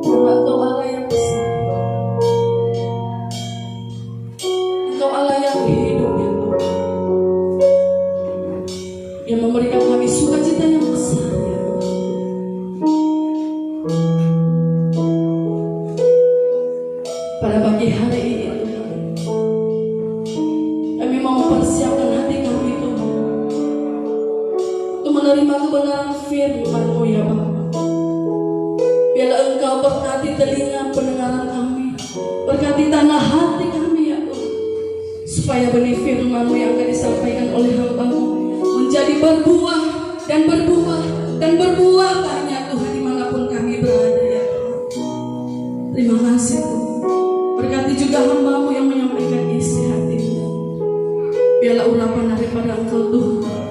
Engkau Allah yang besar, Engkau Allah yang hidup ya Tuhan, yang memberikan kami sukacita yang besar ya Tuhan. Pada pagi hari ini Tuhan, kami mau mempersiapkan hati kami Tuhan untuk menerima kebenaran firman-Mu ya Bapa. Biarlah Engkau berkati telinga pendengaran kami, berkati tanah hati kami ya Tuhan, supaya benih firman-Mu yang akan disampaikan oleh hamba-Mu menjadi berbuah dan berbuah dan berbuah banyak Tuhan, dimanapun kami berada ya Tuhan. Terima kasih Tuhan. Berkati juga hamba-Mu yang menyampaikan isi hati-Mu. Biarlah urapan daripada Engkau Tuhan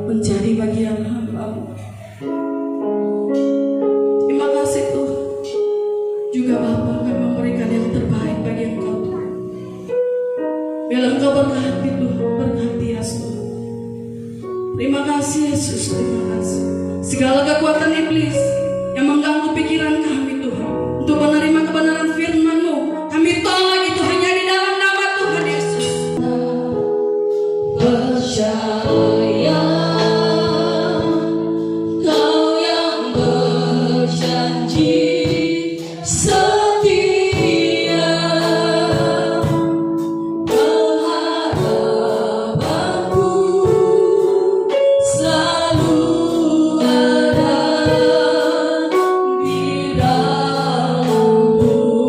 menjadi bagian hamba-Mu. Terima kasih Tuhan. Juga Bapa akan memberikan yang terbaik bagi Engkau Tuhan. Biarlah Engkau berkati Tuhan, berkati Yesus. Terima kasih Yesus, terima kasih. Segala kekuatan iblis yang mengganggu pikiran kami Tuhan untuk menerima kebenaran firman-Mu, kami tolak itu hanya di dalam nama Tuhan Yesus. Percaya Kau yang berjanji setia, pengharapanku selalu ada di dalam-Mu.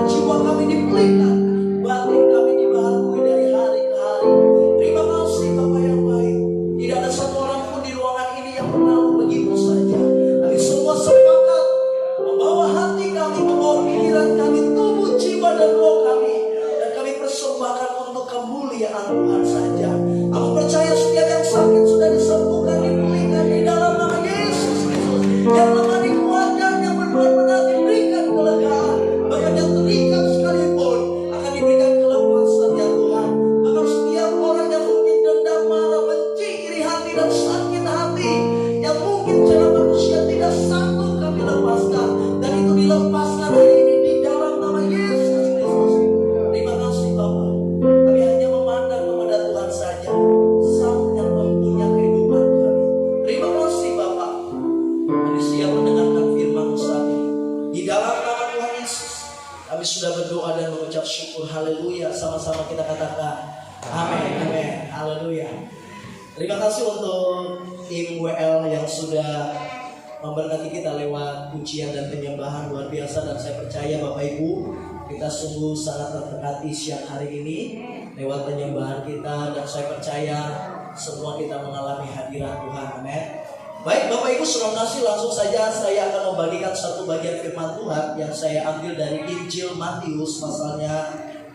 Jiwa kami dipulihkan, kemuliaan Tuhan saja. Aku percaya setiap yang sakit sudah disembuhkan, dipulihkan di dalam nama Yesus Kristus. Yang lemah dikuatkan, yang benar-benar diberikan kelegaan. Bahkan yang terikat sekalipun akan diberikan kelepasan ya Tuhan. Agar setiap orang yang mungkin dendam, marah, benci, iri hati dan sakit hati, yang mungkin cara manusia tidak sanggup kami lepaskan, dan itu dilepaskan hari ini di dalam nama Yesus Kristus. Terima kasih Bapa. Kami hanya memandang kepada Tuhan saja, Sang yang mempunyai kehidupan kami. Terima kasih Bapa. Kami siap mendengarkan firman-Mu saat ini. Di dalam nama Tuhan Yesus, kami sudah berdoa dan mengucap syukur. Haleluya. Sama-sama kita katakan amin, amin, haleluya. Terima kasih untuk tim WL yang sudah memberkati kita lewat pujian dan penyembahan luar biasa. Dan saya percaya Bapak Ibu, kita sungguh sangat terberkati siang hari ini lewat penyembahan kita. Dan saya percaya semua kita mengalami hadirat Tuhan, amin. Baik Bapak Ibu, saudara kasih, langsung saja saya akan membagikan satu bagian firman Tuhan yang saya ambil dari Injil Matius pasalnya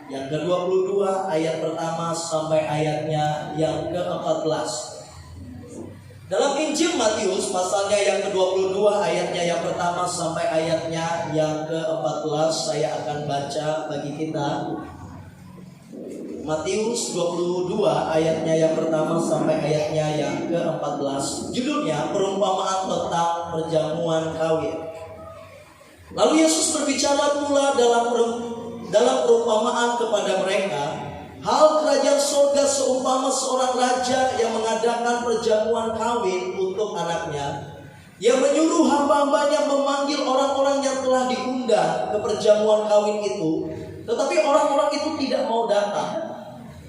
yang ke-22 ayat pertama sampai ayatnya yang ke-14. Dalam Injil Matius pasalnya yang ke-22 ayatnya yang pertama sampai ayatnya yang ke-14 saya akan baca bagi kita. Matius 22 ayatnya yang pertama sampai ayatnya yang ke-14. Judulnya perumpamaan tentang perjamuan kawin. Lalu Yesus berbicara pula dalam perumpamaan kepada mereka, hal kerajaan surga seumpama seorang raja yang mengadakan perjamuan kawin untuk anaknya. Ia menyuruh hamba-hambanya memanggil orang-orang yang telah diundang ke perjamuan kawin itu, tetapi orang-orang itu tidak mau datang.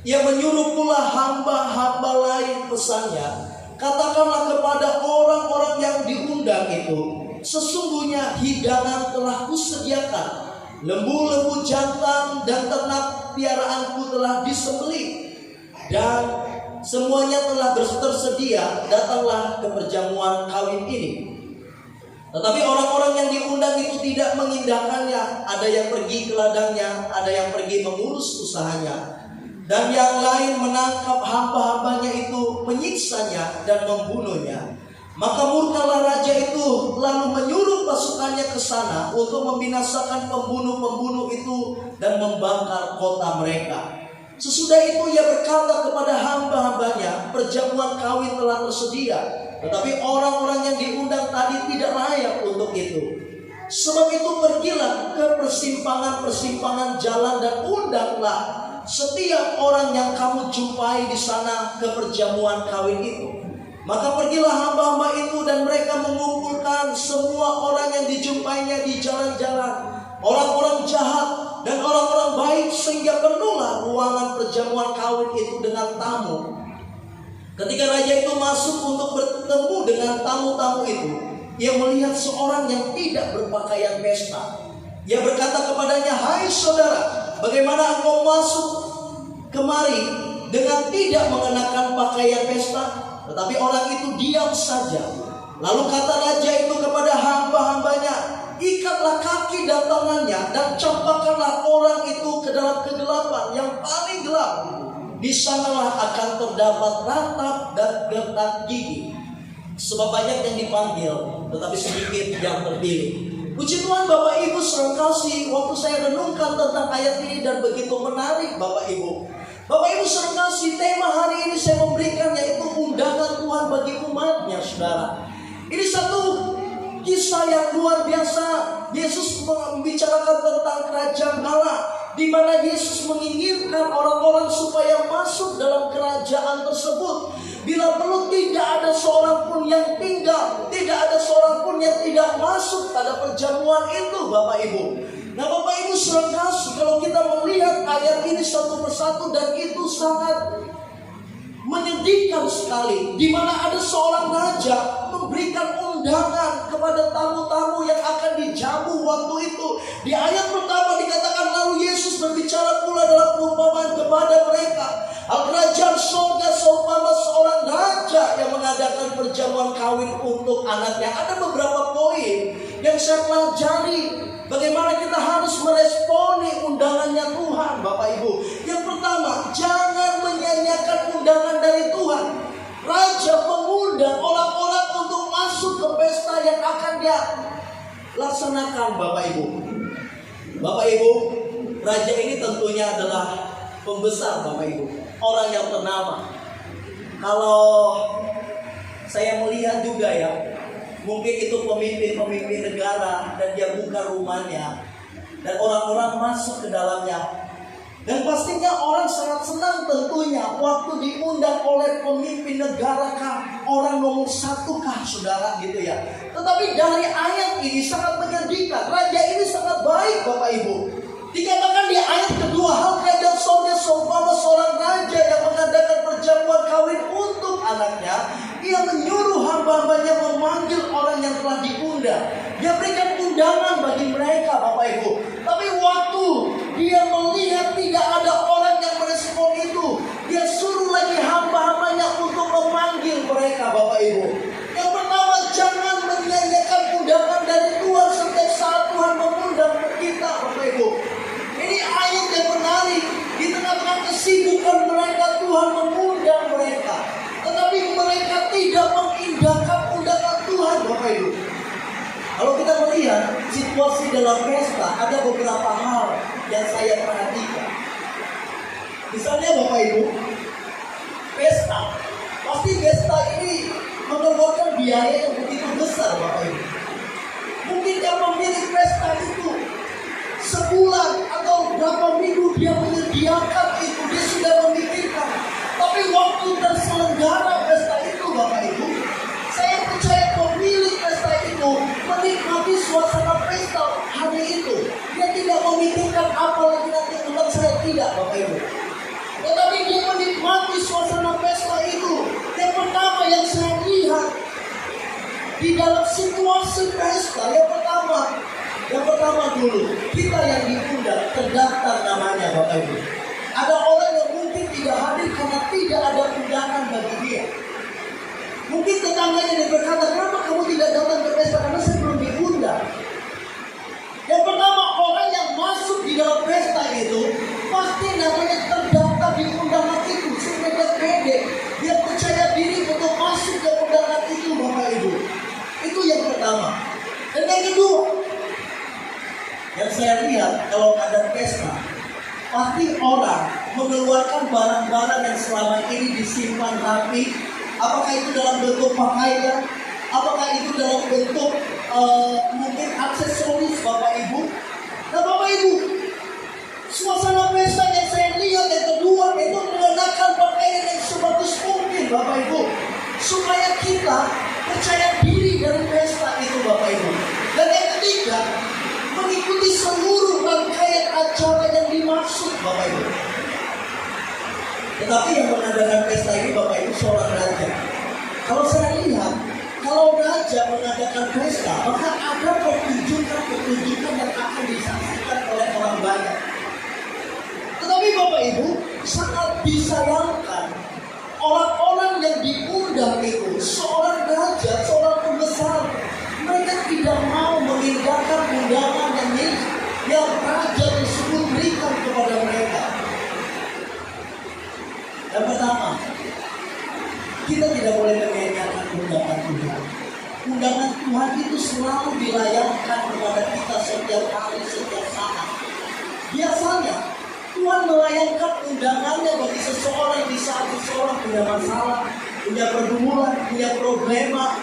Ia menyuruh pula hamba-hamba lain, pesannya, katakanlah kepada orang-orang yang diundang itu, sesungguhnya hidangan telah kusediakan. Lembu-lembu jantan dan ternak piaraanku telah disembelih, dan semuanya telah tersedia, datanglah ke perjamuan kawin ini. Tetapi orang-orang yang diundang itu tidak mengindahkannya. Ada yang pergi ke ladangnya, ada yang pergi mengurus usahanya, dan yang lain menangkap hamba-hambanya itu, menyiksanya dan membunuhnya. Maka murkalah raja itu, lalu menyuruh pasukannya ke sana untuk membinasakan pembunuh-pembunuh itu dan membakar kota mereka. Sesudah itu ia berkata kepada hamba-hambanya, perjamuan kawin telah tersedia, tetapi orang-orang yang diundang tadi tidak layak untuk itu. Sebab itu pergilah ke persimpangan-persimpangan jalan dan undanglah setiap orang yang kamu jumpai di sana ke perjamuan kawin itu. Maka pergilah hamba-hamba itu, dan mereka mengumpulkan semua orang yang dijumpainya di jalan-jalan, orang-orang jahat dan orang-orang baik, sehingga penuhlah ruangan perjamuan kawin itu dengan tamu. Ketika raja itu masuk untuk bertemu dengan tamu-tamu itu, ia melihat seorang yang tidak berpakaian pesta. Ia berkata kepadanya, hai saudara, bagaimana engkau masuk kemari dengan tidak mengenakan pakaian pesta? Tetapi orang itu diam saja. Lalu kata raja itu kepada hamba-hambanya, ikatlah kaki dan tangannya dan campakkanlah orang itu ke dalam kegelapan yang paling gelap. Di sanalah akan terdapat ratap dan gertak gigi. Sebab banyak yang dipanggil, tetapi sedikit yang terpilih. Puji Tuhan Bapak Ibu saudara kasih, waktu saya renungkan tentang ayat ini dan begitu menarik Bapak Ibu. Bapak Ibu saudara kasih, tema hari ini saya memberikan yaitu undangan Tuhan bagi umatnya saudara. Ini satu kisah yang luar biasa. Yesus membicarakan tentang kerajaan Allah, di mana Yesus menginginkan orang-orang supaya masuk dalam kerajaan tersebut. Bila perlu tidak ada seorang pun yang tinggal, tidak ada seorang pun yang tidak masuk pada perjamuan itu Bapak Ibu. Nah Bapak Ibu saudara kasih, kalau kita melihat ayat ini satu persatu, dan itu sangat menyedihkan sekali, di mana ada seorang raja memberikan undangan kepada tamu-tamu yang akan dijamu waktu itu. Di ayat pertama dikatakan, lalu Yesus berbicara pula dalam perumpamaan kepada mereka, kerajaan surga seumpama seorang raja yang mengadakan perjamuan kawin untuk anaknya. Ada beberapa poin yang saya pelajari, bagaimana kita harus meresponi undangannya Tuhan Bapak Ibu. Yang pertama, jangan laksanakan Bapak Ibu. Bapak Ibu, raja ini tentunya adalah pembesar Bapak Ibu, orang yang ternama. Kalau saya melihat juga ya, mungkin itu pemimpin negara dan dia buka rumahnya dan orang-orang masuk ke dalamnya. Dan pastinya orang sangat senang tentunya waktu diundang oleh pemimpin negara kah, orang nomor 1 kah saudara gitu ya. Tetapi dari ayat ini sangat menyedihkan. Raja ini sangat baik Bapak Ibu. Dikatakan di ayat kedua, hal dan seumpama seorang raja yang mengadakan perjamuan kawin untuk anaknya, ia menyuruh hamba-hambanya memanggil orang yang telah diundang. Dia berikan undangan bagi mereka Bapak Ibu. Tapi waktu dia melihat tidak ada orang yang merespon itu, dia suruh lagi hamba-hambanya untuk memanggil mereka Bapak Ibu. Yang pertama, jangan menyanyikan undangan dari Tuhan setiap saat Tuhan mengundang kita Bapak Ibu. Ini ayat yang menarik. Di tengah-tengah kesibukan mereka Tuhan mengundang mereka, tetapi mereka tidak mengindahkan undangan Tuhan Bapak Ibu. Kalau kita melihat situasi dalam pesta, ada beberapa hal yang saya perhatikan. Misalnya Bapak Ibu, pesta, pasti pesta ini mengeluarkan biaya yang begitu besar Bapak Ibu. Mungkin yang pemilik pesta itu sebulan atau berapa minggu dia menyediakan itu, dia sudah memikirkan. Tapi waktu terselenggara pesta itu Bapak Ibu, saya percaya pemilik pesta itu menikmati suasana pesta hari itu. Dia tidak memikirkan apa lagi nanti tentang saya, tidak Bapak Ibu. Tetapi dia menikmati suasana pesta itu. Yang pertama yang saya lihat di dalam situasi pesta, yang pertama dulu, kita yang diundang terdaftar namanya Bapak Ibu. Ada orang yang mungkin tidak hadir karena tidak ada undangan bagi dia. Mungkin tetangganya dia berkata, kenapa kamu tidak datang ke pesta? Karena saya belum diundang. Yang pertama, orang yang masuk di dalam pesta itu pasti namanya terdaftar di undangan itu. Sehingga dia pede, dia percaya diri untuk masuk ke undangan itu Bapak Ibu. Itu yang pertama. Dan yang kedua, yang saya lihat kalau ada pesta, pasti orang mengeluarkan barang-barang yang selama ini disimpan rapi. Apakah itu dalam bentuk pakaian, apakah itu dalam bentuk mungkin aksesoris Bapak Ibu. Nah Bapak Ibu, suasana pesta yang saya lihat yang kedua itu mengenakan pakaian yang sebagus mungkin Bapak Ibu, supaya kita percaya diri dari pesta itu Bapak Ibu. Dan yang ketiga, mengikuti seluruh rangkaian acara yang dimaksud Bapak Ibu. Tetapi yang mengadakan pesta ini Bapak Ibu seorang raja. Kalau saya lihat, kalau raja mengadakan pesta, maka ada pertunjukan yang akan disaksikan oleh orang banyak. Tetapi Bapak Ibu, sangat disayangkan orang-orang yang diundang itu, seorang raja, seorang pembesar, mereka tidak mau mengindahkan undangan yang raja tersebut berikan kepada mereka. Yang pertama, kita tidak boleh menyanyikan undangan Tuhan. Undangan Tuhan itu selalu dilayangkan kepada kita setiap hari, setiap saat. Biasanya Tuhan melayangkan undangannya bagi seseorang di saat seseorang punya masalah, punya pergumulan, punya problema.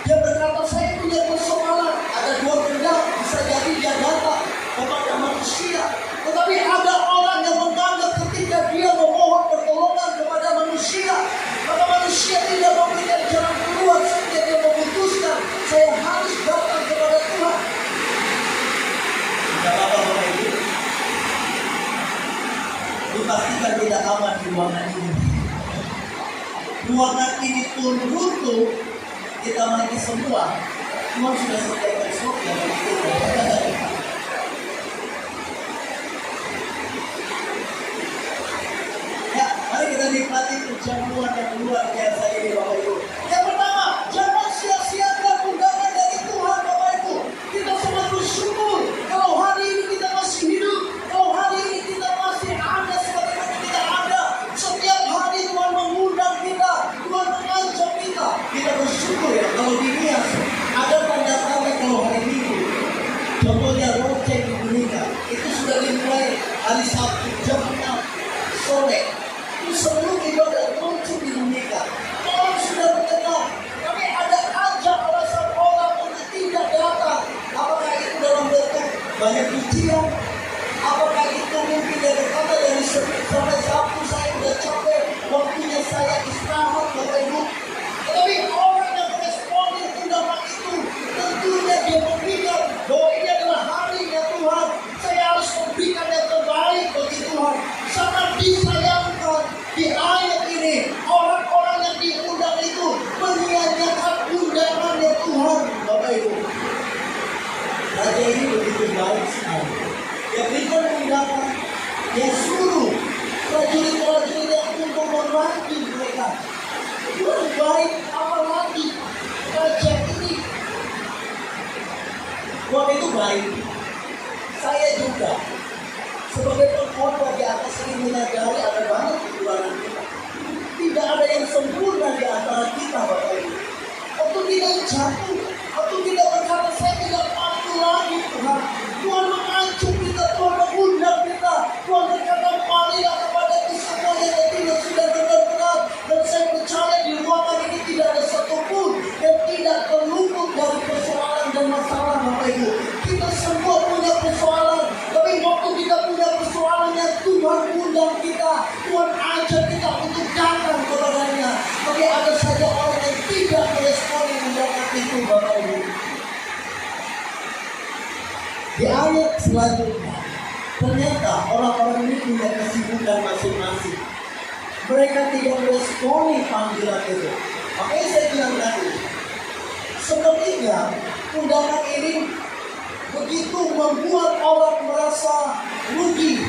Dia berkata, saya punya persoalan, ada 2 benda, bisa jadi dia datang kepada manusia. Tetapi ada orang yang menganggap ketika dia memohon pertolongan kepada manusia, maka manusia tidak memberikan jalan keluar, sehingga dia memutuskan, saya harus datang kepada Tuhan. Tidak apa-apa Bapak Ibu, dipastikan tidak aman di ruangan ini. Ruangan ini pun runtuh, kita mati semua. Tuhan sudah sediakan surga bagi kita. Ya, mari kita nikmati perjamuan yang luar biasa ini Bapak Ibu. Yang pertama, jangan sia-siakan undangan dari Tuhan Bapak Ibu. Kita sangat bersyukur kalau hari ini kita masih hidup, kalau hari ini kita masih ada sebagaimana kita ada. Setiap hari Tuhan mengundang kita, Tuhan mengancam kita. Kita bersyukur ya kalau di Nias ada tanda-tanda kalau hari Minggu sore. Itu sebelum ibadah muncul di dunia. Orang sudah mendengar, tapi ada aja alasan orang untuk tidak datang. Apakah itu dalam bentuk banyak pujian? Apakah itu mungkin dari kata dari Senin sampai Sabtu saya sudah capek, waktunya saya istirahat Bapak Ibu. Tetapi orang yang meresponi undangan itu tentunya dia berpikir bahwa ini adalah harinya Tuhan. Saya harus memberikan yang terbaik bagi Tuhan. Sangat disayangkan di ayat ini orang-orang yang diundang itu menyia-nyiakan undangannya Tuhan Bapak Ibu. Raja ini begitu baik sekali. Dia berikan undangan, dia suruh prajurit-prajurit yang untuk memanggil mereka. Tuhan baik, apalagi raja ini. Tuhan itu baik. Saya juga sebagai pengkhotbah di atas ini menyadari ada banyak kekurangan kita. Tidak ada yang sempurna di antara kita Bapak Ibu. Waktu kita jatuh, waktu kita berkata saya tidak mampu lagi Tuhan. Tuhan mengancam kita, Tuhan mengundang kita. Tuhan berkata marilah kepadaku semua yang tidak sudah benar-benar. Dan saya percaya di ruangan ini tidak ada satupun yang tidak terluput dari persoalan dan masalah Bapak Ibu. Kita semua punya persoalan. Tapi waktu kita punya persoalannya Tuhan undang kita. Tuhan ajak kita untuk datang kepadanya. Tapi ada saja orang yang tidak meresponi undangan itu Bapak Ibu. Di ayat selanjutnya, ternyata orang-orang ini punya kesibukan masing-masing. Mereka tidak meresponi panggilan itu. Makanya saya bilang tadi, sepertinya undangan ini begitu membuat orang merasa rugi.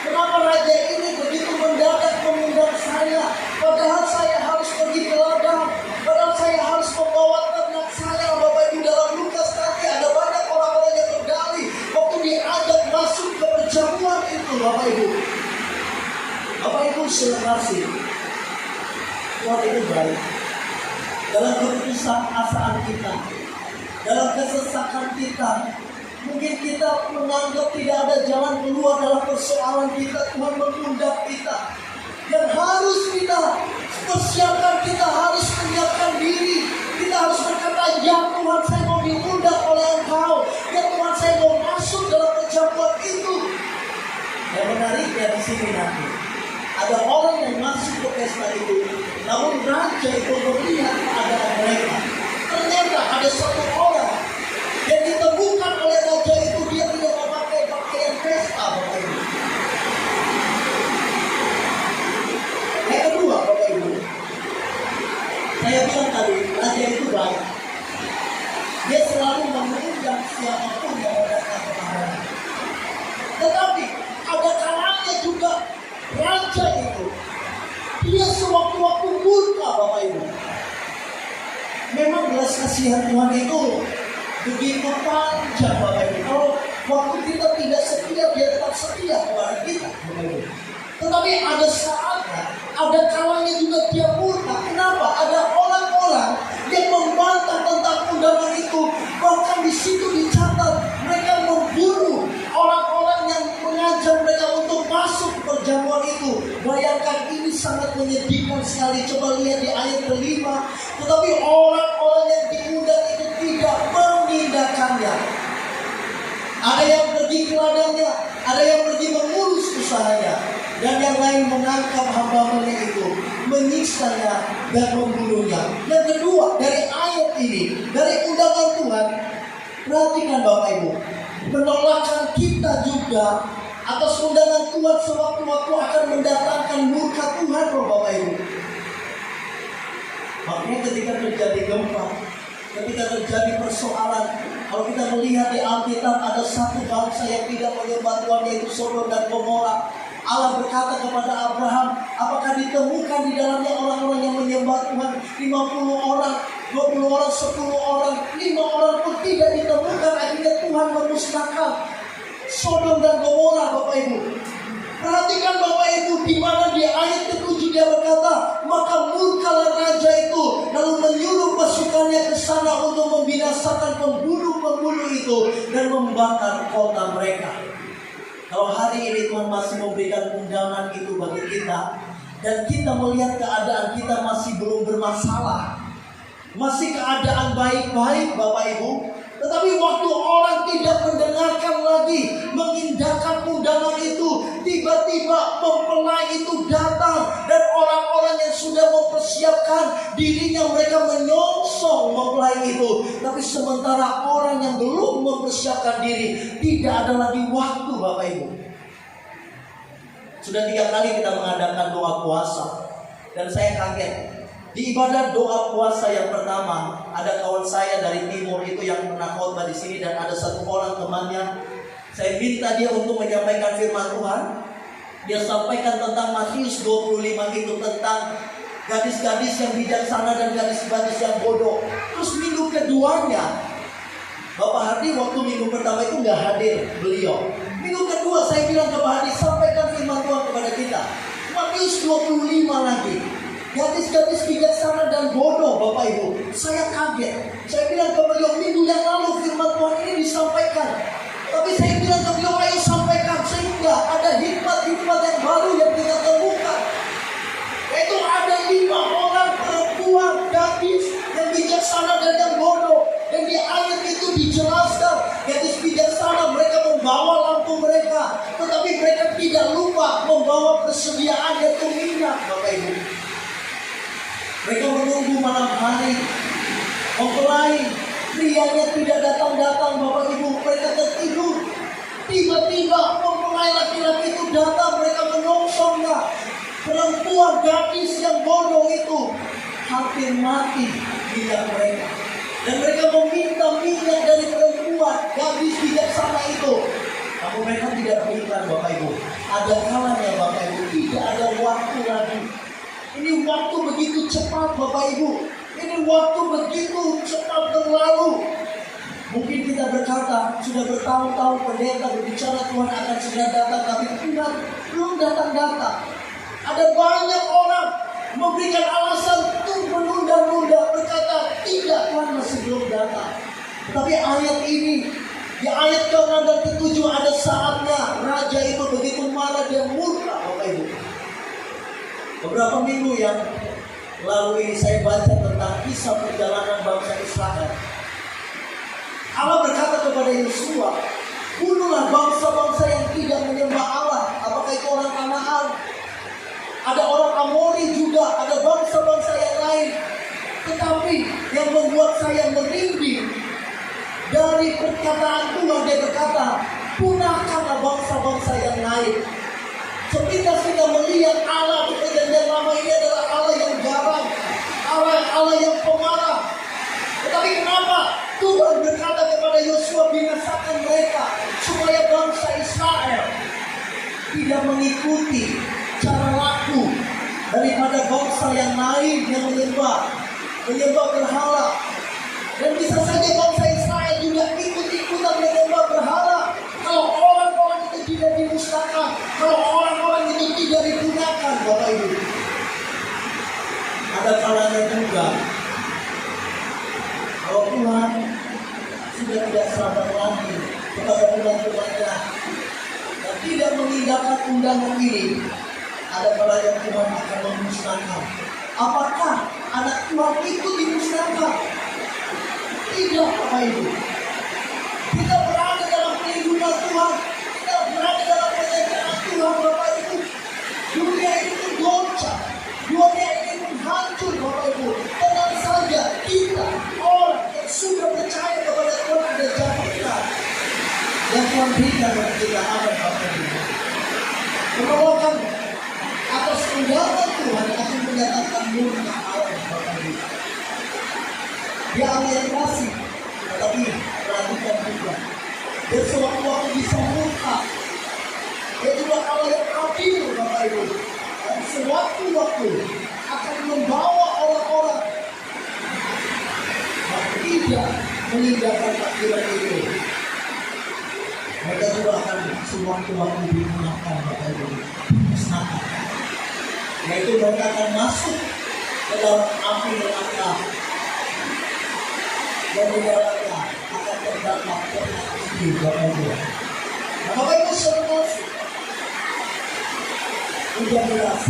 Kenapa raja ini begitu mendadak mengundang saya? Padahal saya harus pergi ke ladang. Padahal saya harus membawa ternak saya. Bapak Ibu dalam Lukas nanti ada banyak orang-orang yang berdalih waktu diajak masuk ke perjamuan itu Bapak Ibu. Bapak Ibu kasih. Tuhan itu baik. Dalam keputusan asaan kita, dalam kesesakan kita, mungkin kita menganggap tidak ada jalan keluar dalam persoalan kita. Tuhan mengundang kita. Yang harus kita persiapkan, kita harus menyiapkan diri. Kita harus berkata, ya Tuhan saya mau diundang oleh Engkau. Ya Tuhan saya mau masuk dalam perjamuan itu. Yang menariknya di sini nanti, ada orang yang masuk ke pesta itu, namun raja itu melihat keadaan mereka. Ternyata ada satu orang yang ditemukan oleh raja itu, dia tidak memakai pakaian pesta Bapak Ibu. Yang kedua Bapak Ibu, saya bilang tadi, raja itu baik. Dia selalu mengundang siapapun yang datang kepadanya. Tetapi ada kalanya juga raja itu, dia sewaktu-waktu murka Bapak Ibu. Memang belas kasihan Tuhan itu begitu panjang Bapak Ibu. Kalau waktu kita tidak setia, dia tetap setia kepada kita Bapak Ibu. Tetapi ada saatnya, ada kalanya juga dia murka. Kenapa? Ada orang-orang yang membantah tentang undangan itu. Bahkan di situ dicatat mereka membunuh orang-orang yang mengajar mereka untuk masuk ke perjamuan itu. Bayangkan, ini sangat menyedihkan sekali. Coba lihat di ayat kelima. Tetapi orang-orang yang diundang itu tidak mengindahkannya. Ada yang pergi ke ladangnya, ada yang pergi mengurus usahanya, dan yang lain menangkap hamba-hambanya itu, menyiksanya dan membunuhnya. Yang kedua, dari ayat ini, dari undangan Tuhan, perhatikan Bapak Ibu, penolakan kita juga atas undangan Tuhan sewaktu-waktu akan mendatangkan murka Tuhan loh Bapak Ibu. Makanya ketika terjadi gempa, ketika terjadi persoalan, kalau kita melihat di Alkitab ada satu bangsa yang tidak menyembah Tuhan, yaitu Sodom dan Gomora. Allah berkata kepada Abraham, apakah ditemukan di dalamnya orang-orang yang menyembah Tuhan? 50 orang, 20 orang, 10 orang, 5 orang pun tidak ditemukan. Akhirnya Tuhan memusnahkan Sodom dan Gomora Bapak Ibu. Perhatikan Bapak Ibu, di mana di ayat ke-7 dia berkata, maka murkalah raja itu, lalu menyuruh pasukannya ke sana untuk membinasakan pembunuh-pembunuh itu dan membakar kota mereka. Kalau hari ini Tuhan masih memberikan undangan itu bagi kita, dan kita melihat keadaan kita masih belum bermasalah, masih keadaan baik-baik Bapak Ibu, tetapi waktu orang tidak mendengarkan lagi, mengindahkan undangan itu, tiba-tiba mempelai itu datang, dan orang-orang yang sudah mempersiapkan dirinya, mereka menyongsong mempelai itu. Tapi sementara orang yang belum mempersiapkan diri, tidak ada lagi waktu Bapak Ibu. Sudah 3 kali kita mengadakan doa puasa, dan saya kaget. Di ibadah doa puasa yang pertama, ada kawan saya dari timur itu yang pernah khotbah di sini, dan ada satu orang temannya. Saya minta dia untuk menyampaikan firman Tuhan. Dia sampaikan tentang Matius 25 itu, tentang gadis-gadis yang bijaksana dan gadis-gadis yang bodoh. Terus minggu keduanya, Bapak Hardi waktu minggu pertama itu nggak hadir beliau. Minggu kedua saya bilang ke Pak Hardi, sampaikan firman Tuhan kepada kita. Matius 25 lagi. Gadis-gadis bijaksana dan bodoh Bapak Ibu. Saya kaget. Saya bilang ke beliau, minggu yang lalu firman Tuhan ini disampaikan. Tapi saya bilang ke beliau, ayo sampaikan, sehingga ada hikmat-hikmat yang baru yang kita temukan. Yaitu ada 5 orang perempuan gadis yang bijaksana dan yang bodoh. Dan di ayat itu dijelaskan, gadis bijaksana mereka membawa lampu mereka, tetapi mereka tidak lupa membawa persediaan yaitu minyak Bapak Ibu. Mereka menunggu malam hari, mempelai prianya tidak datang-datang Bapak Ibu, mereka tertidur. Tiba-tiba mempelai laki-laki itu datang, mereka menyongsongnya. Perempuan gadis yang bodoh itu hampir mati minyak mereka, dan mereka meminta minyak dari perempuan gadis bijaksana itu. Namun mereka tidak berikan Bapak Ibu. Ada kalanya Bapak Ibu, tidak ada waktu lagi. Ini waktu begitu cepat Bapak Ibu. Ini waktu begitu cepat berlalu. Mungkin kita berkata, sudah bertahun-tahun pendeta berbicara Tuhan akan segera datang, tapi Tuhan belum datang-datang. Ada banyak orang memberikan alasan untuk menunda-nunda, berkata tidak, Tuhan masih belum datang. Tapi ayat ini, di ayat ke-6 dan ke-7 ada saatnya raja itu begitu marah, dia murka Bapak Ibu. Beberapa minggu yang lalu ini saya baca tentang kisah perjalanan bangsa Israel. Allah berkata kepada Yosua, bunuhlah bangsa-bangsa yang tidak menyembah Allah. Apakah itu orang Kanaan? Ada orang Amori juga, ada bangsa-bangsa yang lain. Tetapi yang membuat saya merinding dari perkataan Tuhan, dia berkata, punahkanlah bangsa-bangsa yang lain. Ketika kita melihat Allah di perjanjian lama ini adalah Allah yang garang, Allah yang pemarah. Tetapi kenapa Tuhan berkata kepada Yosua, binasakan mereka, supaya bangsa Israel tidak mengikuti cara laku daripada bangsa yang lain yang menyembah berhala. Dan bisa saja bangsa Israel juga ikut-ikutan menyembah berhala. Kalau orang-orang itu tidak dimusnahkan, kalau orang-orang itu tidak digunakan Bapak Ibu. Ada kalanya juga, kalau Tuhan sudah tidak sabar lagi kepada umat-umatnya dan tidak mengindahkan undangan ini, ada kalanya Tuhan akan memusnahkan. Apakah anak Tuhan itu dimusnahkan? Tidak Bapak Ibu. Kita berada dalam perlindungan Tuhan, kita berada dalam penyertaan Tuhan Bapak Ibu. Dunia ini pun goncang, dunia ini pun hancur Bapak Ibu. Tenang saja, kita orang yang sudah percaya kepada Tuhan ada jaminan yang Tuhan berikan kepada kita ada Bapak Ibu. Penolakan atas undangan Tuhan akan menyatakan murka Allah Bapak Ibu. Dia Allah yang kasih, tetapi perhatikan juga, dia sewaktu-waktu bisa murka. Dia juga Allah yang adil Bapak Ibu, dan sewaktu-waktu akan membawa orang-orang yang tidak meninggalkan takdiran itu. Mereka juga akan sewaktu-waktu digunakan Bapak Ibu, dimusnahkan. Yaitu mereka akan masuk ke dalam api neraka, dan di dalamnya akan terdapat pernah Bapak Ibu. Bapak Ibu saudara, udah jelas.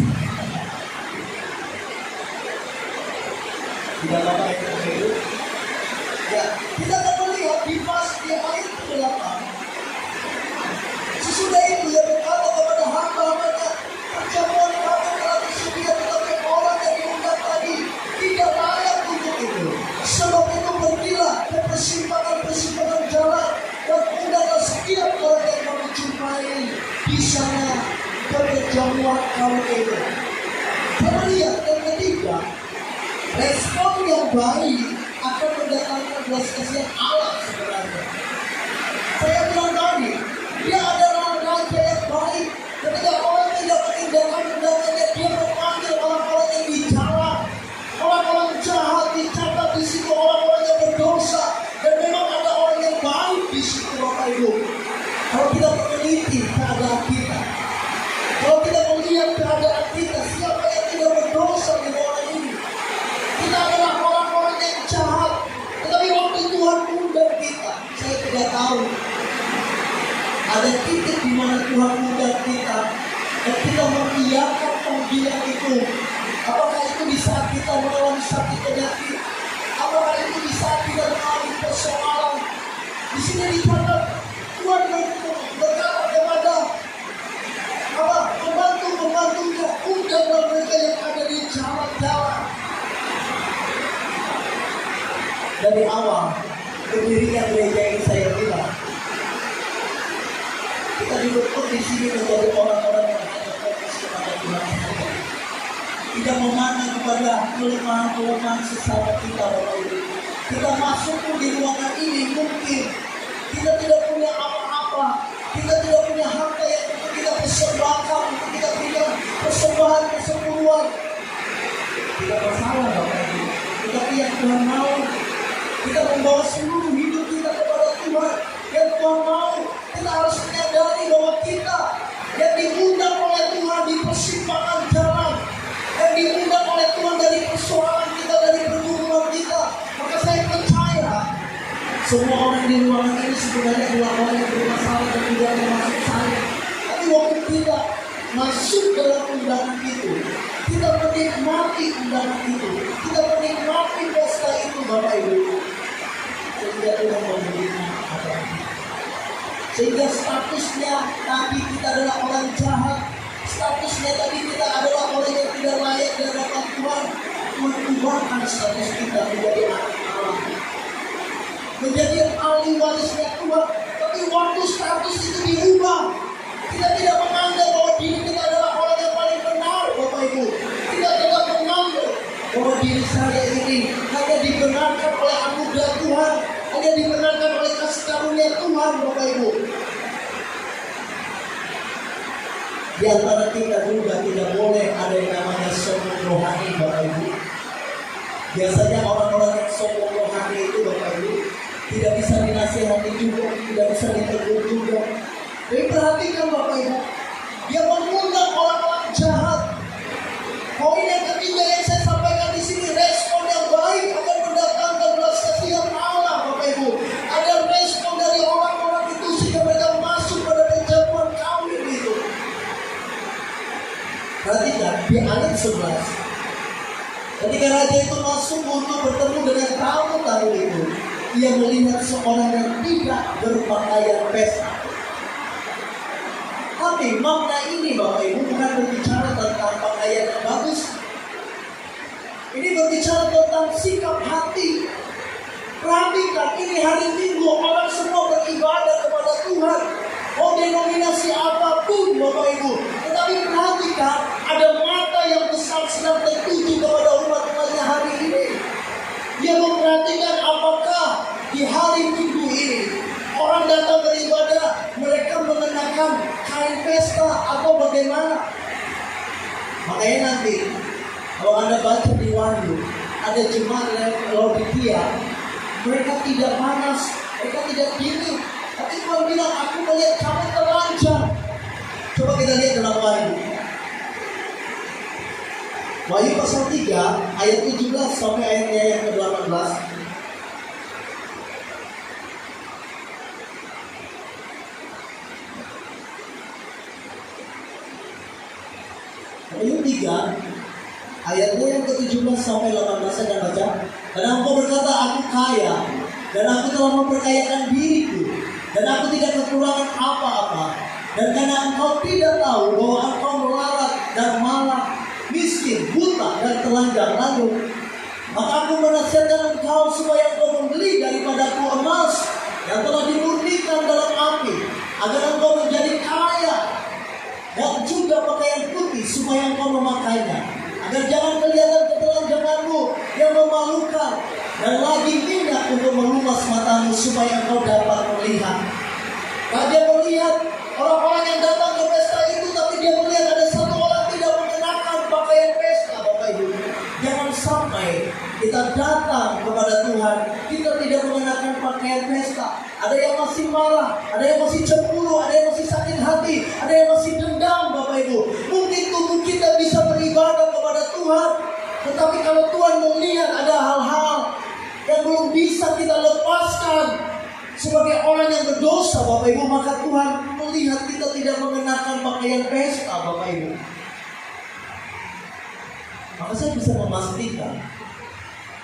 Tidak apa itu. Ya, kita akan melihat di ayat ke-8. Sesudah itu ia berkata kepada hamba-hambanya, perjamuan kami telah tersedia, tetapi orang yang diundang tadi tidak layak untuk itu. Sebab itu pergilah ke persimpangan-persimpangan jalan dan undanglah setiap orang yang kamu jumpai di sana ke perjamuan kamu itu. Kita lihat yang ketiga, respon yang baik akan mendatangkan belas kasihan Allah sebenarnya. Saya bilang tadi, dia adalah raja yang baik. Ketika orang tidak meninggalkan undangannya, dia memanggil orang-orang yang di jalan, orang-orang jahat dicatat di situ, orang-orang yang berdosa, dan memang ada orang yang baik di situ, Bapak Ibu. Kalau kita meneliti keadaan kita, kalau kita melihat keadaan kita, siapa yang tidak berdosa di orang ini? Kita adalah orang-orang yang jahat. Tetapi waktu Tuhan undang kita, saya tidak tahu ada titik di mana Tuhan undang kita dan kita mengiyakan panggilan itu. Apakah itu di saat kita mengalami sakit penyakit? Apakah itu di saat kita mengalami persoalan? Di sini dicatat Tuhan berkata kepada pembantu-pembantunya, undanglah mereka yang ada di jalan-jalan. Dari awal berdirinya gereja ini saya bilang, kita dibentuk di sini menjadi orang-orang yang hanya fokus kepada Tuhan saja. Tidak memandang kepada kelemahan-kelemahan sesama kita, Bapak Ibu. Kita masuk pun di ruangan ini mungkin kita tidak punya apa-apa, kita tidak punya harta yang untuk kita persembahkan, untuk kita berikan persembahan kesepuluhan. Tidak masalah, Bapak Ibu. Tetapi yang Tuhan mau, kita membawa seluruh hidup kita kepada Tuhan. Yang Tuhan mau, kita harus menyadari bahwa kita yang diundang oleh Tuhan di persimpangan jalan, yang diundang oleh Tuhan dari persoalan kita, dari pergumulan kita. Maka saya percaya semua orang di ruangan ini sebenarnya adalah orang yang bermasalah dan tidak termasuk saya. Tapi waktu kita masuk dalam undangan itu, kita menikmati undangan itu, kita menikmati pesta itu, Bapak Ibu. Sehingga Tuhan memberikan apa? Sehingga statusnya tadi kita adalah orang jahat, statusnya tadi kita adalah orang yang tidak layak di hadapan Tuhan. Tuhan ubahkan status kita menjadi anak Allah, menjadi ahli warisnya Tuhan. Tapi waktu status itu diubah, kita tidak menganggap bahwa diri kita adalah orang yang paling benar, Bapak Ibu. Kita tetap menganggap bahwa diri saya ini hanya dibenarkan oleh anugerah Tuhan, hanya dibenarkan oleh kasih karunia Tuhan, Bapak Ibu. Di antara kita juga tidak boleh ada yang namanya sombong rohani, Bapak Ibu. Biasanya orang-orang yang sombong rohani itu, Bapak Ibu, tidak bisa dinasihati juga, tidak bisa ditegur juga. Tapi perhatikan, Bapak Ibu, dia mengundang orang-orang jahat. Poin yang ketiga yang saya sampaikan di sini, respon yang baik akan mendatangkan belas kasihan Allah, Bapak Ibu. Ada respon dari orang-orang itu sehingga mereka masuk pada perjamuan kawin itu. Perhatikan di ayat 11. Ketika raja itu masuk untuk bertemu dengan tamu-tamu itu, ia melihat seorang yang tidak berpakaian pesta. Tapi makna ini, Bapak Ibu, bukan berbicara tentang pakaian yang bagus. Ini berbicara tentang sikap hati. Perhatikan, ini hari Minggu, orang semua beribadah kepada Tuhan. Mau denominasi apapun, Bapak Ibu. Tetapi perhatikan, ada mata yang besar sedang tertuju kepada umat-umatnya hari ini. Dia memperhatikan apakah di hari Minggu ini orang datang beribadah, mereka mengenakan kain pesta atau bagaimana. Makanya nanti kalau Anda baca di Wahyu, ada jemaat Laodikia, mereka tidak panas, mereka tidak dingin. Tapi Tuhan bilang, aku melihat kamu telanjang. Coba kita lihat dalam Wahyu. Wahyu pasal 3 ayat 17 sampai ayatnya yang ke-18. Ayat 3 ayatnya yang ke-17 sampai 18 saya akan baca. Dan engkau berkata, aku kaya, dan aku telah memperkayakan diriku, dan aku tidak kekurangan apa-apa. Dan karena engkau tidak tahu bahwa engkau melarat dan malang, miskin, buta, dan telanjang lanjut, maka aku menasihatkan engkau supaya engkau membeli daripadaku emas yang telah dimurnikan dalam api, agar engkau menjadi kaya, dan juga pakaian putih supaya engkau memakainya, agar jangan kelihatan ketelanjanganmu yang memalukan, dan lagi minyak untuk melumas matamu supaya engkau dapat melihat. Raja melihat orang-orang yang datang ke pesta itu, tapi dia melihat ada satu orang tidak mengenakan pakaian pesta. Bapak Ibu, jangan sampai kita datang kepada Tuhan, kita tidak mengenakan pakaian pesta. Ada yang masih marah, ada yang masih cemburu, ada yang masih sakit hati, ada yang masih dendam. Bapak Ibu, mungkin tubuh kita bisa beribadah kepada Tuhan, tetapi kalau Tuhan melihat ada hal-hal yang belum bisa kita lepaskan sebagai orang yang berdosa, Bapak Ibu, maka Tuhan melihat kita tidak mengenakan pakaian pesta, Bapak Ibu. Maka saya bisa memastikan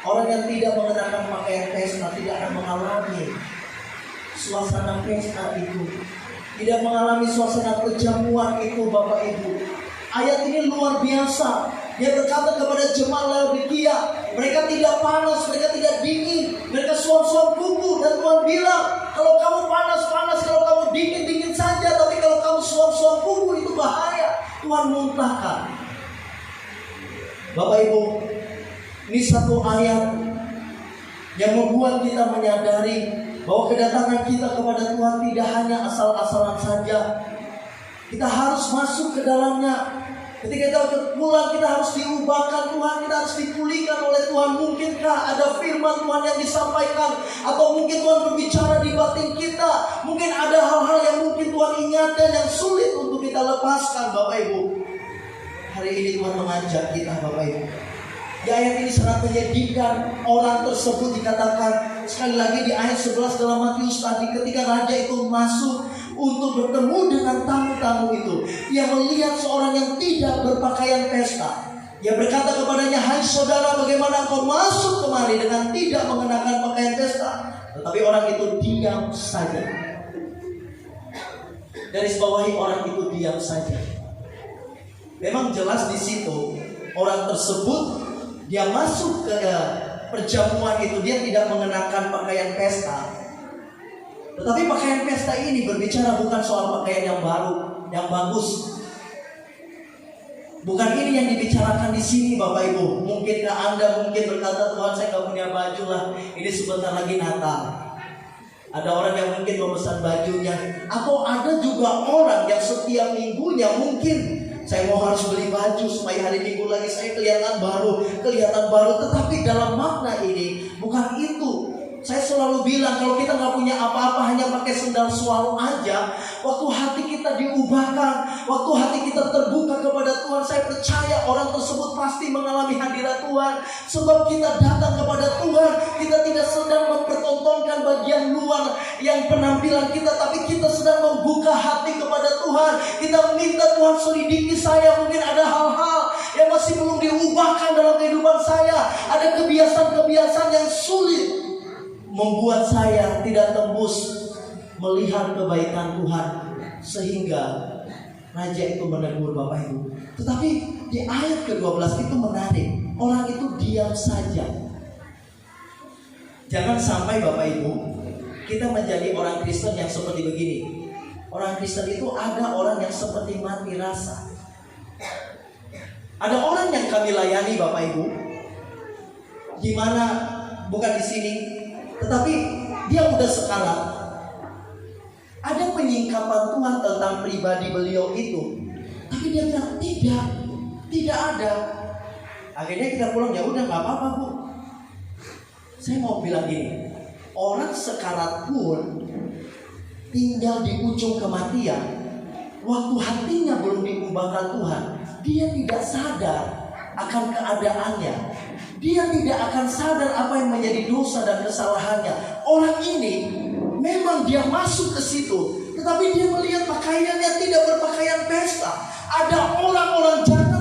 orang yang tidak mengenakan pakaian pesta tidak akan mengalami suasana pesta itu, tidak mengalami suasana perjamuan itu, Bapak Ibu. Ayat ini luar biasa. Dia berkata kepada jemaat Laodikia, mereka tidak panas, mereka tidak dingin, mereka suam-suam kuku. Dan Tuhan bilang, kalau kamu panas-panas, kalau kamu dingin-dingin saja, tapi kalau kamu suam-suam kuku itu bahaya. Tuhan muntahkan. Bapak Ibu, ini satu ayat yang membuat kita menyadari bahwa kedatangan kita kepada Tuhan tidak hanya asal-asalan saja. Kita harus masuk ke dalamnya. Ketika kita pulang, kita harus diubahkan Tuhan, kita harus dipulihkan oleh Tuhan. Mungkinkah ada firman Tuhan yang disampaikan, atau mungkin Tuhan berbicara di batin kita. Mungkin ada hal-hal yang mungkin Tuhan ingatkan yang sulit untuk kita lepaskan, Bapak Ibu. Hari ini Tuhan mengajak kita, Bapak Ibu. Di ayat ini sangat menyedihkan. Orang tersebut dikatakan sekali lagi di ayat 11 dalam Matius tadi, ketika raja itu masuk untuk bertemu dengan tamu-tamu itu, dia melihat seorang yang tidak berpakaian pesta. Dia berkata kepadanya, hai saudara, bagaimana engkau masuk kemari dengan tidak mengenakan pakaian pesta? Tetapi orang itu diam saja. Garis bawahi, orang itu diam saja. Memang jelas di situ orang tersebut, dia masuk ke perjamuan itu, dia tidak mengenakan pakaian pesta. Tetapi pakaian pesta ini berbicara bukan soal pakaian yang baru, yang bagus. Bukan ini yang dibicarakan di sini, Bapak Ibu. Mungkinkah Anda mungkin berkata, Tuhan, saya gak punya baju lah, ini sebentar lagi Natal. Ada orang yang mungkin memesan bajunya. Atau ada juga orang yang setiap minggunya mungkin, saya mau harus beli baju supaya hari Minggu lagi saya kelihatan baru. Tetapi dalam makna ini bukan itu. Saya selalu bilang, kalau kita nggak punya apa-apa, hanya pakai sendal sualu aja, waktu hati kita diubahkan, waktu hati kita terbuka kepada Tuhan, saya percaya orang tersebut pasti mengalami hadirat Tuhan. Sebab kita datang kepada Tuhan, kita tidak sedang mempertontonkan bagian luar yang penampilan kita, tapi kita sedang membuka hati kepada Tuhan. Kita minta, Tuhan selidiki saya, mungkin ada hal-hal yang masih belum diubahkan dalam kehidupan saya. Ada kebiasaan-kebiasaan yang sulit membuat saya tidak tembus melihat kebaikan Tuhan, sehingga raja itu menegur, Bapak Ibu. Tetapi di ayat ke-12 itu menarik. Orang itu diam saja. Jangan sampai, Bapak Ibu, kita menjadi orang Kristen yang seperti begini. Orang Kristen itu ada orang yang seperti mati rasa. Ada orang yang kami layani, Bapak Ibu, di mana bukan di sini, tetapi dia udah sekarat. Ada penyingkapan Tuhan tentang pribadi beliau itu, tapi dia bilang tidak ada. Akhirnya kita pulang, ya udah nggak apa-apa, Bu. Saya mau bilang gini, orang sekarat pun tinggal di ujung kematian. Waktu hatinya belum diubahkan Tuhan, dia tidak sadar akan keadaannya. Dia tidak akan sadar apa yang menjadi dosa dan kesalahannya. Orang ini memang dia masuk ke situ, tetapi dia melihat pakaiannya tidak berpakaian pesta. Ada orang-orang, jangan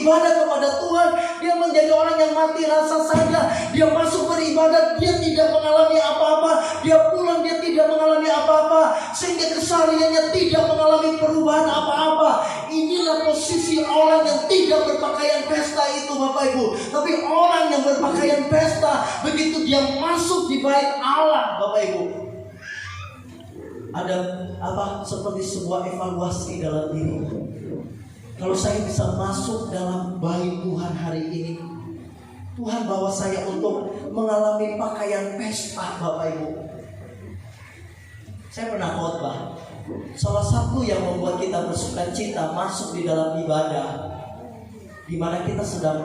beribadah kepada Tuhan, dia menjadi orang yang mati rasa saja. Dia masuk beribadat, dia tidak mengalami apa-apa. Dia pulang, dia tidak mengalami apa-apa, sehingga kesehariannya tidak mengalami perubahan apa-apa. Inilah posisi orang yang tidak berpakaian pesta itu, Bapak Ibu. Tapi orang yang berpakaian pesta, begitu dia masuk di bait Allah, Bapak Ibu, ada seperti sebuah evaluasi dalam diri. Kalau saya bisa masuk dalam bait Tuhan hari ini, Tuhan bawa saya untuk mengalami pakaian pesta, Bapak Ibu. Saya pernah khotbah, salah satu yang membuat kita bersukacita masuk di dalam ibadah, di mana kita sedang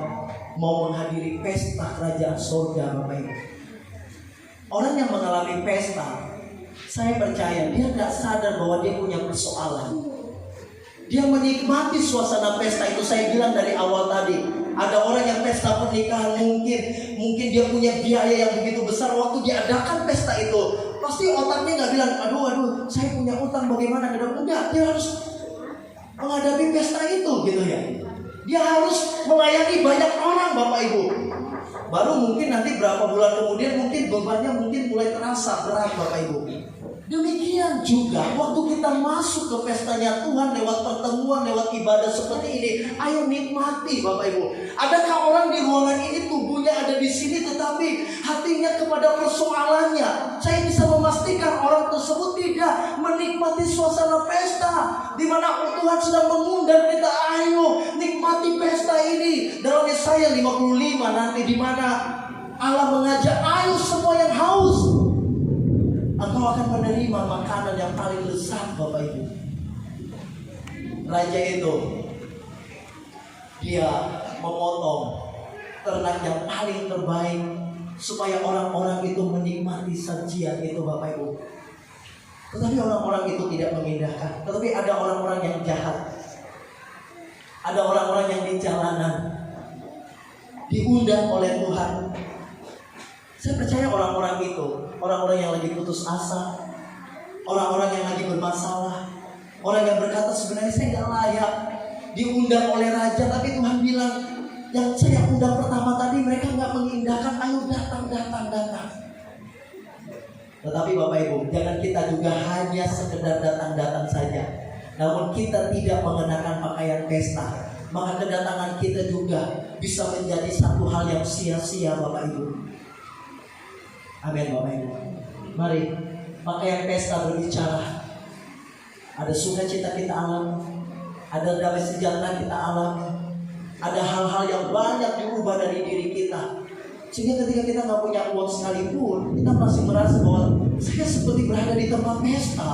mau menghadiri pesta kerajaan surga, Bapak Ibu. Orang yang mengalami pesta, saya percaya dia tidak sadar bahwa dia punya persoalan. Dia menikmati suasana pesta itu. Saya bilang dari awal tadi, ada orang yang pesta pernikahan mungkin dia punya biaya yang begitu besar. Waktu dia adakan pesta itu, pasti otaknya nggak bilang, aduh, saya punya utang bagaimana ke depan. Enggak, dia harus menghadapi pesta itu, gitu ya. Dia harus melayani banyak orang, Bapak Ibu. Baru mungkin nanti berapa bulan kemudian mungkin bebannya mulai terasa berat, Bapak Ibu. Demikian juga waktu kita masuk ke pestanya Tuhan lewat pertemuan, lewat ibadah seperti ini, ayo nikmati, Bapak Ibu. Adakah orang di ruangan ini tubuhnya ada di sini tetapi hatinya kepada persoalannya? Saya bisa memastikan orang tersebut tidak menikmati suasana pesta, di mana Tuhan sedang mengundang kita, ayo nikmati pesta ini. Dalam Yesaya 55 nanti, di mana Allah mengajak, ayo semua yang haus, engkau akan menerima makanan yang paling lezat, Bapak Ibu. Raja itu, dia memotong ternak yang paling terbaik supaya orang-orang itu menikmati sajian itu, Bapak Ibu. Tetapi orang-orang itu tidak mengindahkan. Tetapi ada orang-orang yang jahat, ada orang-orang yang di jalanan diundang oleh Tuhan. Saya percaya orang-orang itu, orang-orang yang lagi putus asa, orang-orang yang lagi bermasalah, orang yang berkata sebenarnya saya nggak layak diundang oleh raja, tapi Tuhan bilang, yang saya undang pertama tadi mereka nggak mengindahkan, ayo datang. Tetapi Bapak Ibu, jangan kita juga hanya sekedar datang saja, namun kita tidak mengenakan pakaian pesta, maka kedatangan kita juga bisa menjadi satu hal yang sia-sia, Bapak Ibu. Amin, Bapak Ibu. Mari, pakaian pesta berbicara. Ada sukacita kita alami, ada damai sejahtera kita alami, ada hal-hal yang banyak diubah dari diri kita, sehingga ketika kita nggak punya uang sekalipun, kita masih merasa bahwa saya seperti berada di tempat pesta.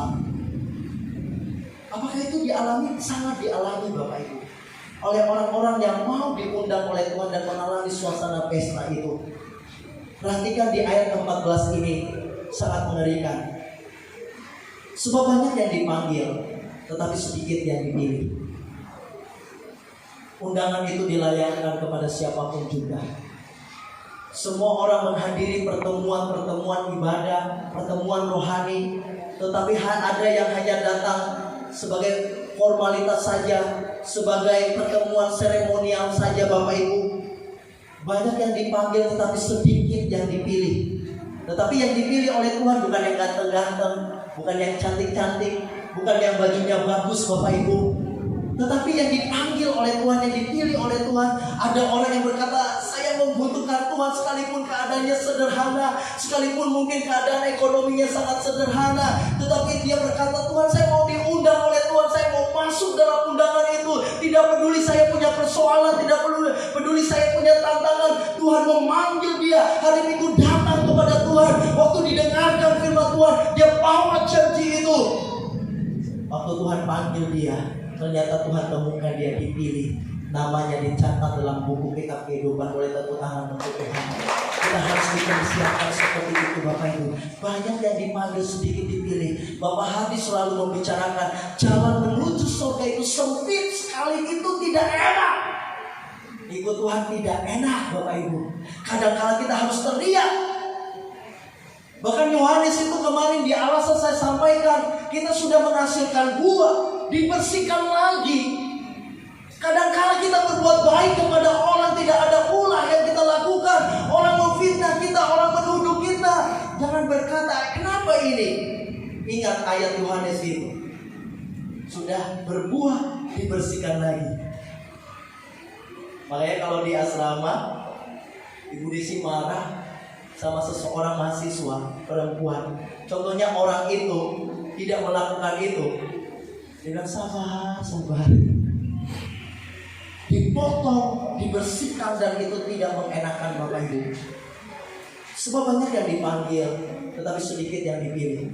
Apakah itu dialami? Sangat dialami, Bapak Ibu, oleh orang-orang yang mau diundang oleh Tuhan dan mengalami suasana pesta itu. Perhatikan di ayat 14 ini, sangat mengerikan. Sebab banyak yang dipanggil, tetapi sedikit yang dipilih. Undangan itu dilayangkan kepada siapapun juga. Semua orang menghadiri pertemuan ibadah, pertemuan rohani, tetapi ada yang hanya datang sebagai formalitas saja, sebagai pertemuan seremonial saja, Bapak Ibu. Banyak yang dipanggil tetapi sedikit yang dipilih. Tetapi yang dipilih oleh Tuhan bukan yang ganteng-ganteng, bukan yang cantik-cantik, bukan yang bajunya bagus, Bapak Ibu. Tetapi yang dipanggil oleh Tuhan, yang dipilih oleh Tuhan. Ada orang yang berkata, saya membutuhkan Tuhan sekalipun keadaannya sederhana, sekalipun mungkin keadaan ekonominya sangat sederhana, tetapi dia berkata, Tuhan, saya mau diundang oleh Tuhan, saya mau masuk dalam undangan itu. Tidak peduli saya punya persoalan, tidak peduli saya punya tantangan, Tuhan memanggil dia. Hari itu datang kepada Tuhan. Waktu didengarkan firman Tuhan, dia bawa janji itu. Waktu Tuhan panggil dia, ternyata Tuhan temukan dia dipilih, namanya dicatat dalam buku kitab kehidupan. Boleh tepuk tangan untuk Tuhan. Kita harus dipersiapkan seperti itu, Bapak Ibu. Banyak yang dipanggil, sedikit dipilih. Bapak Hadi selalu membicarakan jalan menuju surga itu sempit sekali, itu tidak enak. Ikut Tuhan tidak enak, Bapak Ibu. Kadang-kala kita harus teriak. Bahkan Yohanes itu kemarin di alasan saya sampaikan, kita sudah menghasilkan buah, dibersihkan lagi. Kadang-kala kita kita berbuat baik kepada orang, tidak ada ulah yang kita lakukan. Orang memfitnah kita, orang menuduh kita, jangan berkata, kenapa ini? Ingat ayat Yohanes itu. Sudah berbuah, dibersihkan lagi. Makanya kalau di asrama, Ibu Desi marah sama seseorang mahasiswa perempuan. Contohnya orang itu tidak melakukan itu. Dia bilang sabar. Dipotong, dibersihkan, dan itu tidak mengenakan Bapak Ibu. Sebab banyak yang dipanggil, tetapi sedikit yang dipilih.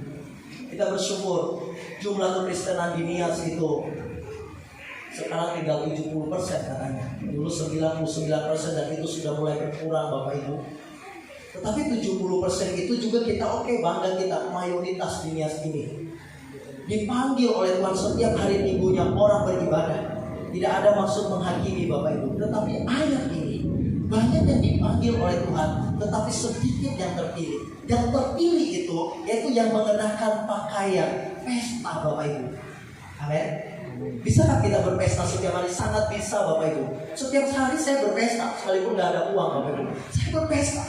Kita bersyukur jumlah kekristenan di Nias itu sekarang tinggal 70% katanya. Dulu 99% dan itu sudah mulai berkurang Bapak Ibu. Tetapi 70% itu juga kita bangga kita mayoritas di Nias ini. Dipanggil oleh Tuhan setiap hari minggunya orang beribadah. Tidak ada maksud menghakimi Bapak Ibu. Tetapi ayat ini banyak yang dipanggil oleh Tuhan, tetapi sedikit yang terpilih. Yang terpilih itu yaitu yang mengenakan pakaian pesta Bapak Ibu. Amin. Bisakah kita berpesta setiap hari? Sangat bisa Bapak Ibu. Setiap hari saya berpesta, sekalipun nggak ada uang Bapak Ibu. Saya berpesta.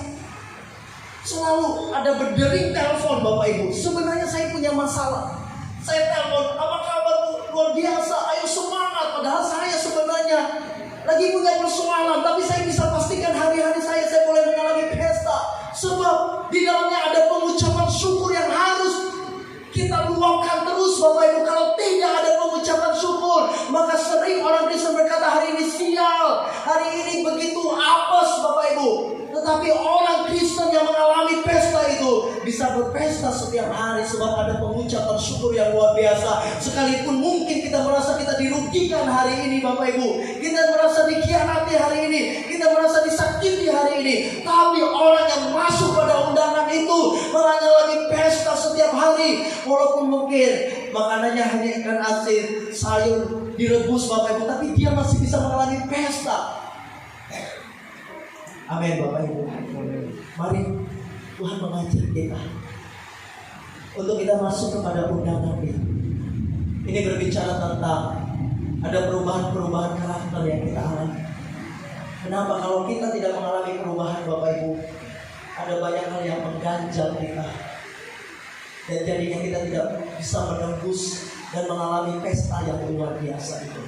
Selalu ada berdering telepon Bapak Ibu. Sebenarnya saya punya masalah. Saya telepon, apa kabar luar biasa, ayo semangat. Padahal saya sebenarnya lagi punya persoalan, tapi saya bisa pastikan hari-hari saya boleh mengalami pesta. Sebab di dalamnya ada pengucapan syukur yang harus kita luapkan terus Bapak Ibu. Kalau tidak ada pengucapan syukur, maka sering orang Kristen berkata hari ini sial, hari ini begitu apes Bapak Ibu. Tetapi orang Kristen yang mengalami pesta itu bisa berpesta setiap hari sebab ada pengucapan syukur yang luar biasa. Sekalipun mungkin kita merasa kita dirugikan hari ini Bapak Ibu, kita merasa dikhianati hari ini, kita merasa disakiti hari ini, tapi orang yang masuk pada undangan itu mengalami pesta setiap hari. Walaupun mungkin makanannya hanya ikan asin, sayur direbus Bapak Ibu, tapi dia masih bisa mengalami pesta. Amin Bapak Ibu. Mari Tuhan mengajar kita untuk kita masuk kepada undangan ini. Ini berbicara tentang ada perubahan-perubahan karakter yang kita alami. Kenapa? Kalau kita tidak mengalami perubahan Bapak Ibu, ada banyak hal yang mengganjal kita, dan jadinya kita tidak bisa menembus dan mengalami pesta yang luar biasa itu.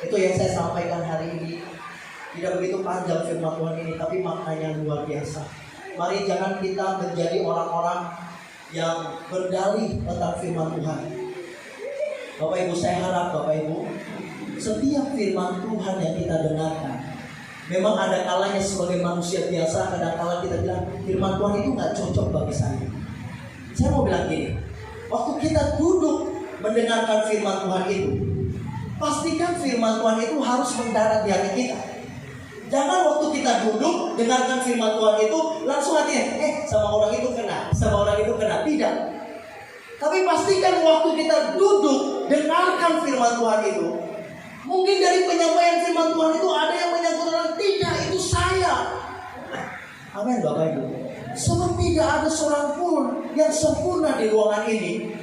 Itu yang saya sampaikan hari ini. Tidak begitu panjang firman Tuhan ini, tapi maknanya luar biasa. Mari jangan kita menjadi orang-orang yang berdalih tentang firman Tuhan. Bapak Ibu, saya harap Bapak Ibu, setiap firman Tuhan yang kita dengarkan, memang ada kalanya sebagai manusia biasa, kadang kala kita bilang firman Tuhan itu nggak cocok bagi saya. Saya mau bilang gini, waktu kita duduk mendengarkan firman Tuhan itu, pastikan firman Tuhan itu harus mendarat di hati kita. Jangan waktu kita duduk dengarkan firman Tuhan itu langsung hatinya, sama orang itu kena, sama orang itu kena. Tidak. Tapi pastikan waktu kita duduk dengarkan firman Tuhan itu, mungkin dari penyampaian firman Tuhan itu ada yang menyangkut orang, tidak, itu saya. Amin Bapak Ibu. Sebab tidak ada seorang pun yang sempurna di ruangan ini,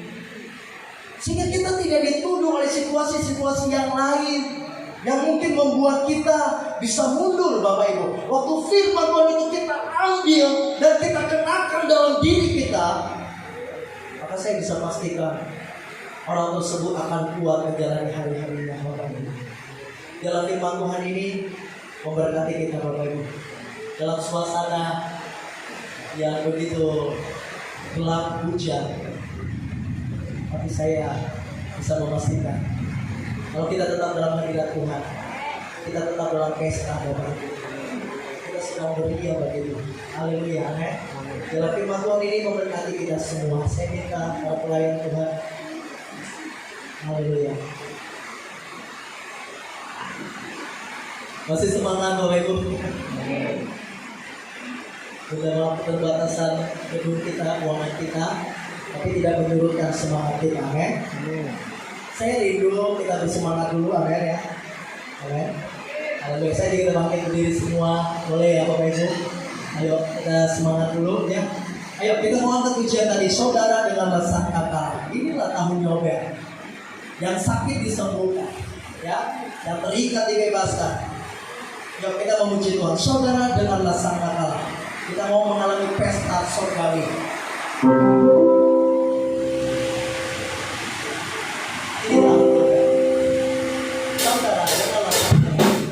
sehingga kita tidak dituduh oleh situasi-situasi yang lain yang mungkin membuat kita bisa mundur Bapak Ibu. Waktu firman Tuhan itu kita ambil dan kita kenakan dalam diri kita, maka saya bisa pastikan orang tersebut akan kuat menjalani hari-harinya Bapak Ibu. Dalam firman Tuhan ini memberkati kita Bapak Ibu. Dalam suasana yang begitu gelap hujan, tapi saya bisa memastikan kalau kita tetap dalam hadirat Tuhan, kita tetap dalam pesta Bapak Ibu, kita sedang beria bagi Tuhan. Haleluya. Amin. Dalam firman Tuhan ini memberkati kita semua. Saya minta para pelayan Tuhan. Haleluya. Masih semangat Bapak Ibu. Dalam keterbatasan gedung kita, ruangan kita, tapi tidak menurunkan semangat kita. Amin. Saya rindu kita bersemangat dulu, amin ya. Amin. Haleluya. Saya juga bangkit berdiri semua, boleh ya Bapak Ibu. Ayo kita semangat dulu ya. Ayo kita mau angkat ujian tadi, saudara dengan basah kata. Inilah tahun Yobel. Yang sakit disembuhkan, ya. Yang terikat dibebaskan. Yuk kita memuji Tuhan. Saudara, dengarlah sangkakala. Kita mau mengalami pesta sorgawi. Inilah saudara, dengarlah sangkakala.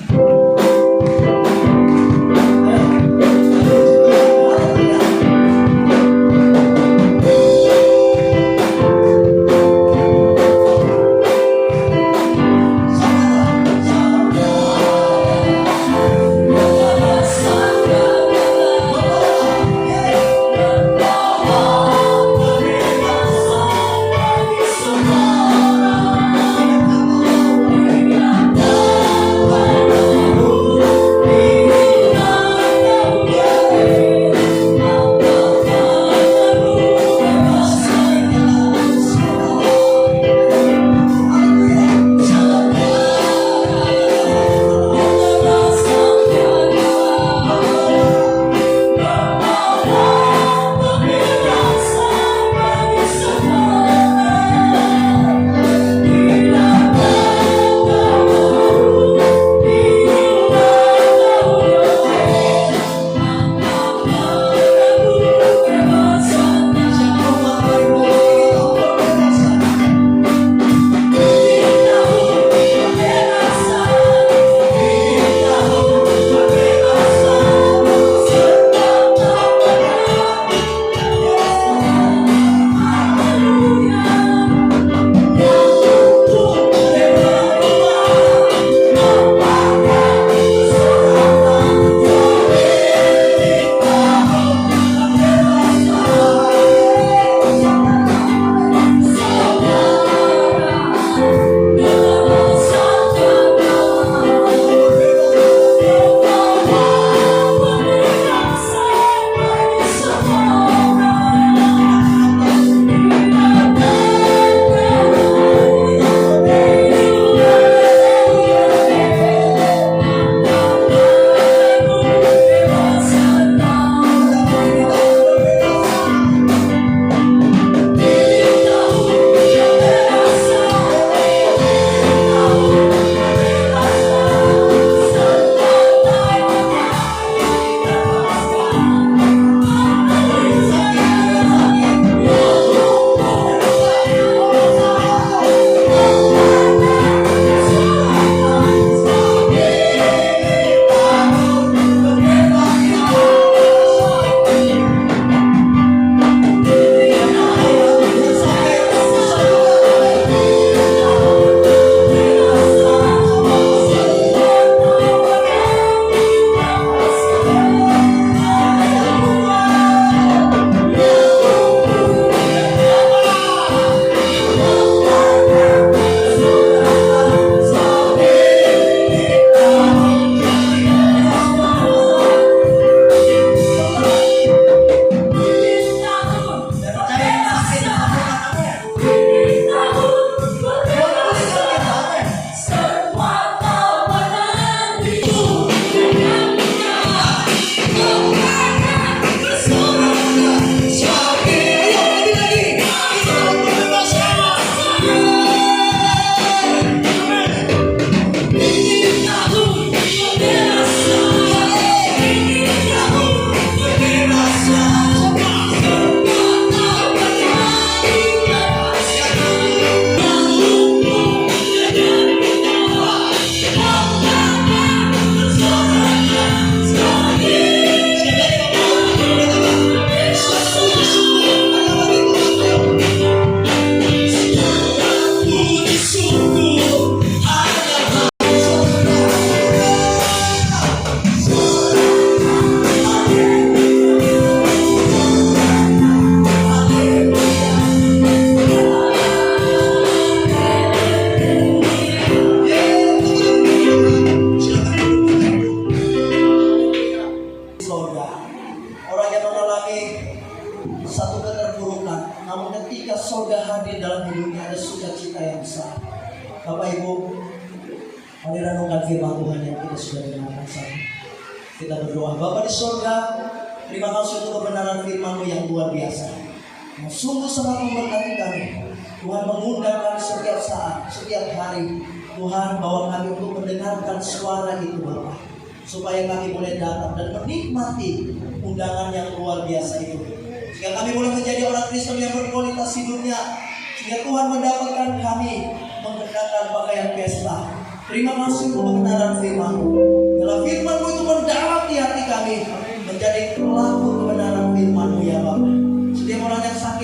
Bapak Ibu, mari renungkan firman Tuhan yang kita sudah dengarkan sama. Kita berdoa. Bapa di surga, terima kasih untuk kebenaran firman-Mu yang luar biasa, yang sungguh sangat memberkati kami. Tuhan mengundang kami setiap saat, setiap hari. Tuhan bawa kami untuk mendengarkan suara itu Bapa. supaya kami boleh datang dan menikmati undangan yang luar biasa itu. Sehingga kami boleh menjadi orang Kristen yang berkualitas hidupnya. Sehingga Tuhan mendapatkan kami mengenakan pakaian pesta. Terima kasih untuk kebenaran firman-Mu. Dalam firman-Mu itu mendarat di hati kami, menjadi pelaku kebenaran firman-Mu ya Bapa. Setiap orang yang sakit